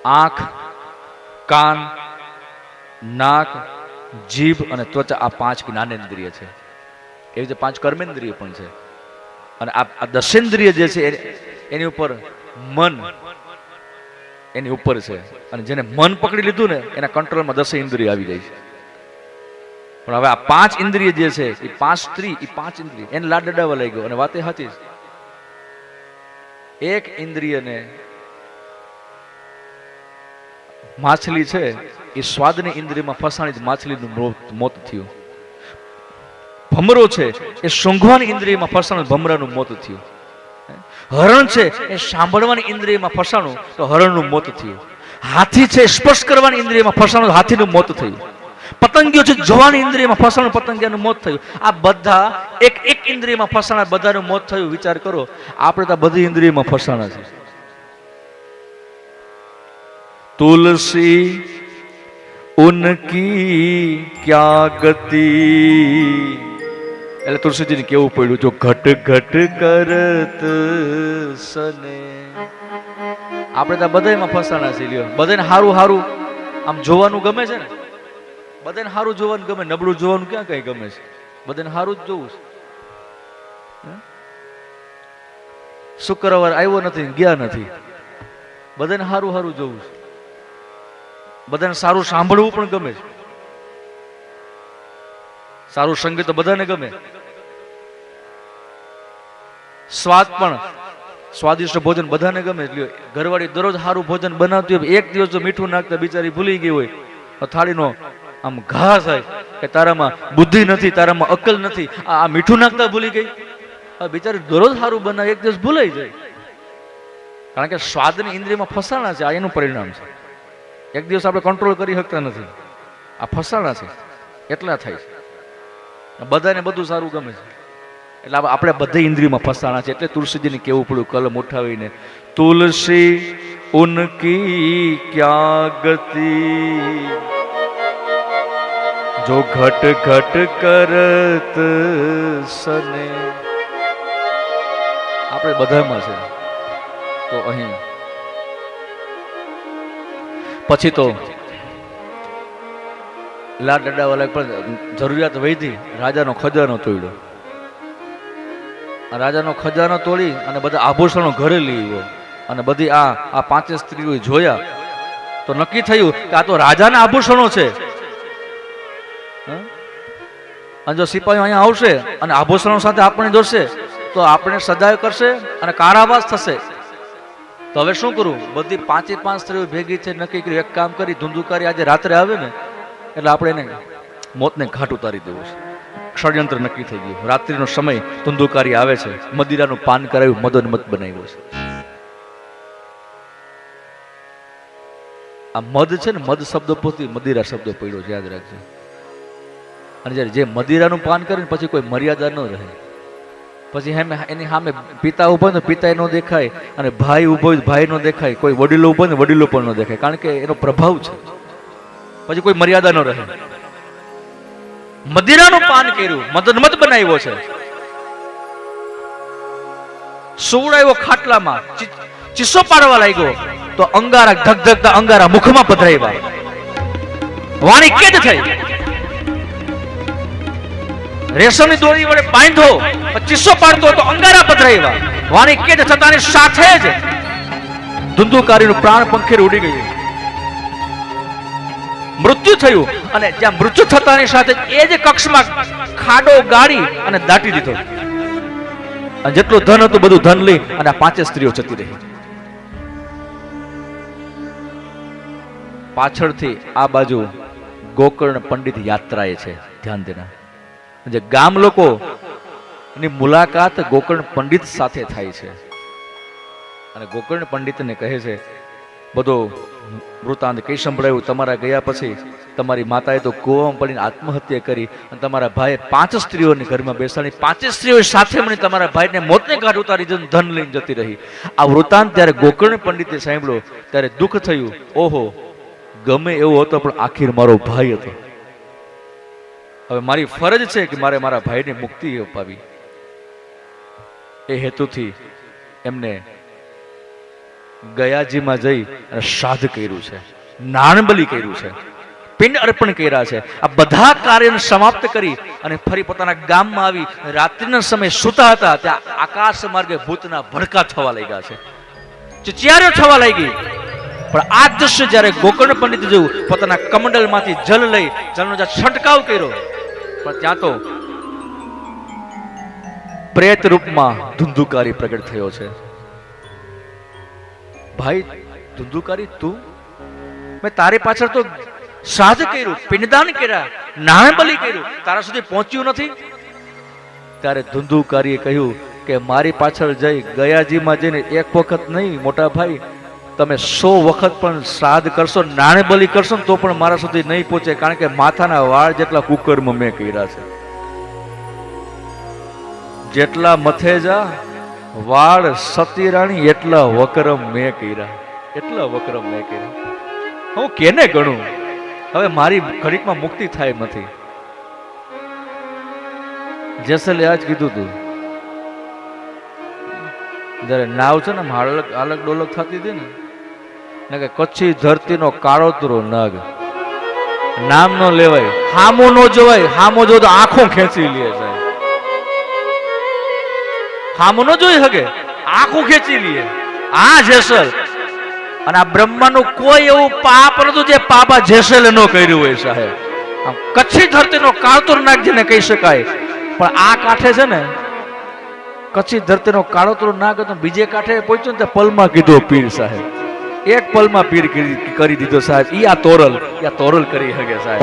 આંખ, કાન, નાક, જીભ અને ત્વચા, આ 5 જ્ઞાનેન્દ્રિય છે. એવી રીતે 5 કર્મેન્દ્રિય પણ છે. અને આ દશેન્દ્રિય જે છે એની ઉપર મન એની ઉપર છે. અને જેને મન પકડી લીધું ને એના કંટ્રોલમાં 10 ઇન્દ્રિય આવી જાય છે. પણ હવે આ 5 ઇન્દ્રિય જે છે એ 5 સ્ત્રી, એ 5 ઇન્દ્રિય એને લાડ ડડાવવા લાગ્યો. અને વાતે સાચી છે. એક ઇન્દ્રિયને માછલી છે એ સ્વાદની ઇન્દ્રિયમાં ફસાણી માછલીનું મોત થયું. ભમરો છે એ સૂંઘવાની ઇન્દ્રિયમાં ફસાણું, ભમરાનું મોત થયું. હરણ છે એ સાંભળવાની ઇન્દ્રિયમાં ફસાણું તો હરણનું મોત થયું. હાથી છે સ્પર્શ કરવાની ઇન્દ્રિયમાં ફસાણું, હાથીનું મોત થયું. પતંગિયો છે જોવાની ઇન્દ્રિયમાં ફસાણું, પતંગિયાનું મોત થયું. આ બધા એક એક ઇન્દ્રિયમાં ફસાણા, બધાનું મોત થયું. વિચાર કરો, આપણે તો બધી ઇન્દ્રિયમાં ફસાણા છે. તુલસી ઉનકી ક્યા ગતિ, એટલે તુલસીજીને કેવું પડ્યું, જો ઘટ ઘટ કરત સને. આપણે તો બધામાં ફસાણા છે. લ્યો, બધાને હારું હારું આમ જોવાનું ગમે છે ને, બધાને હારું જોવાનું ગમે, નબળું જોવાનું ક્યાં કઈ ગમે છે? બધાને હારું જ જોવું છે. શુક્રવાર આવ્યો નથી, ગયા નથી, બધાને હારું હારું જોવું છે. બધાને સારું સાંભળવું પણ ગમે છે. સારું સંગીત તો બધાને ગમે. સ્વાદ પણ, સ્વાદિષ્ટ ભોજન બધાને ગમે. ઘરવાળી દરરોજ સારું ભોજન બનાવતી હોય, એક દિવસ જો મીઠું નાખતા બિચારી ભૂલી ગઈ હોય તો થાળીનો આમ ઘા થાય કે તારામાં બુદ્ધિ નથી, તારામાં અક્કલ નથી, આ મીઠું નાખતા ભૂલી ગઈ. બિચારી દરરોજ સારું બનાવે, એક દિવસ ભૂલાઈ જાય. કારણ કે સ્વાદની ઇન્દ્રિયમાં ફસાણા છે. આ એનું પરિણામ છે. એક દિવસ આપણે કંટ્રોલ કરી શકતા નથી. આ ફસાણા છે એટલા થાય છે. બધાને બધું સારું ગમે છે એટલે આપણે બધી ઇન્દ્રિયમાં ફસાણા છે. એટલે તુલસીજીને કેવું પડ્યું કલમ ઉઠાવીને, તુલસી ઉનકી ક્યા ગતિ, જો ઘટ ઘટ કરત સને. આપણે બધામાં છે. તો અહીં પછી તો લાડ ડડાવાલા પણ જરૂરિયાત વધી, રાજાનો ખજાનો તોડ્યો. રાજાનો ખજાનો તોડી અને બધા આભૂષણો ઘરે લઈ ગયો. અને બધી આ 5 સ્ત્રીઓ જોયા તો નક્કી થયું કે આ તો રાજાના આભૂષણો છે. અને જો સિપાહીઓ અહીંયા આવશે અને આભૂષણો સાથે આપણે જોશે તો આપણે સજાય કરશે અને કારાવાસ થશે. તો હવે શું કરું? બધી 5 સ્ત્રીઓ ભેગી છે, નક્કી કર્યું એક કામ કરી, ધુંધુકારી આજે રાત્રે આવે ને એટલે આપણે એને મોતને ઘાટ ઉતારી દેવું છે. ષડયંત્ર નક્કી થઈ ગયું. રાત્રિનો સમય, ધુંધુકારી આવે છે, મદિરાનું પાન કરાવ્યું, મદોન્મત બનાવ્યો છે. આ મદ છે ને, મદ શબ્દ પોતે મદિરા શબ્દ પડ્યો છે, યાદ રાખજો. અને જ્યારે જે મદિરાનું પાન કરે ને પછી કોઈ મર્યાદા ન રહે. પછી એની સામે પિતા ઉભો ને પિતા ન દેખાય, અને ભાઈ ઉભો ભાઈ ન દેખાય, કોઈ વડીલો ઉભો ને વડીલો પણ ન દેખાય. કારણ કે એનો પ્રભાવ છે. પછી કોઈ મર્યાદા ન રહે. મદિરાનું પાન કર્યું, મદન્મત બનાવ્યો છે, સુવડાવ્યો ખાટલામાં, ચીસો પાડવા લાગ્યો તો અંગારા ધગધગતા અંગારા મુખમાં પધરાવ્યા. વાણી કેદ થઈ. રેશમની દોરી વડે બાંધો, ચીસો પાડતો તો અંગારા પધરાવ્યા. વાણી કેદ થતાની સાથે જ ધુંધુકારીનું પ્રાણ પંખેર ઉડી ગયું, મૃત્યુ થયું. અને જ્યાં મૃત્યુ થતાની સાથે એ જ કક્ષમાં ખાડો ગાડી અને દાટી દીધો. અને જેટલું ધન હતું બધું ધન લઈ અને આ 5 સ્ત્રીઓ જતી રહી. પાછળથી આ બાજુ ગોકર્ણ પંડિત યાત્રાએ છે. ધ્યાન દેના, જે ગામ લોકો ની મુલાકાત ગોકર્ણ પંડિત સાથે થાય છે. અને ગોકર્ણ પંડિતને કહે છે બધો વૃતાંત કઈ સંભળાયું. તમારા ગયા પછી તમારી માતાએ તો કૂવામાં પડીને આત્મહત્યા કરી અને તમારા ભાઈએ 5 સ્ત્રીઓને ઘરમાં બેસાડી, 5 સ્ત્રીઓ સાથે મને તમારા ભાઈને મોતને ઘાટ ઉતારી દીધું, ધન લઈને જતી રહી. આ વૃતાંત ત્યારે ગોકર્ણ પંડિતે સાંભળ્યો ત્યારે દુઃખ થયું. ઓહો, ગમે એવો હતો પણ આખીર મારો ભાઈ હતો. હવે મારી ફરજ છે કે મારે મારા ભાઈને મુક્તિ અપાવી. એ હેતુથી એમને ગયાજીમાં જઈ અને શ્રાદ્ધ કર્યું છે, નાણબલી કર્યું છે, પિંડ અર્પણ કર્યા છે. આ બધા કાર્યને સમાપ્ત કરી અને ફરી પોતાના ગામમાં આવી રાત્રિના સમયે સૂતા હતા ત્યાં આકાશ માર્ગે ભૂતના ભડકા થવા લાગ્યા છે, ચિચિયારીઓ થવા લાગી. પણ આ દ્રશ્ય જ્યારે ગોકર્ણ પંડિત જોયું, પોતાના કમંડલમાંથી જલ લઈ જલનો જ્યાં છંટકાવ કર્યો, પણ ત્યાં તો પ્રેત રૂપમાં ધુંધુકારી પ્રગટ થયો છે. ભાઈ ધુંધુકારી, તું, મેં તારી પાછળ તો શ્રાદ્ધ કર્યું, પિંડદાન કર્યા, નાણબલી કર્યું, તારા સુધી પહોંચ્યું નથી. ત્યારે ધુંધુકારીએ કહ્યું કે મારી પાછળ જઈ ગયાજીમાં જઈને એક વખત નહીં મોટા ભાઈ, તમે 100 વખત પણ શ્રાદ્ધ કરશો, નાણબલી કરશો ને તો પણ મારા સુધી નહીં પહોંચે, કારણ કે માથાના વાળ જેટલા કુકર્મ મેં કર્યા છે. જેટલા મથે જા વાળ સતી રાણી એટલા વકરમ મેં કર્યા, એટલા વકરમ મેં કર્યા. હું કેને ગણું? હવે મારી ઘડીકમાં મુક્તિ થાય એમ નથી. જેસલે આજ કીધું તું, જયારે નાવ છે ને આલક ડોલક થતી હતી ને કે કચ્છી ધરતીનો કાળોતરો નાગ, નામ નો લેવાય, હામો નો જોવાય, હામો જો તો આંખો ખેંચી લે સાહેબ, હામો નો જોઈ શકે, આંખો ખેંચી લે. આ જેસલ અને આ બ્રહ્માનું કોઈ એવું પાપ નતું જે પાપા જેસલે ન કર્યું હોય સાહેબ. આમ કચ્છી ધરતીનો કાળોતરો નાગ જેને કહી શકાય. પણ આ કાંઠે છે ને કચ્છી ધરતીનો કાળોતરો નાગ હતો, બીજે કાંઠે પહોંચ્યો ને પલમાં કીધો પીર સાહેબ, એક પલમાં પીર કરી દીધો સાહેબ. ઈ આ તોરલ કરી શકે સાહેબ.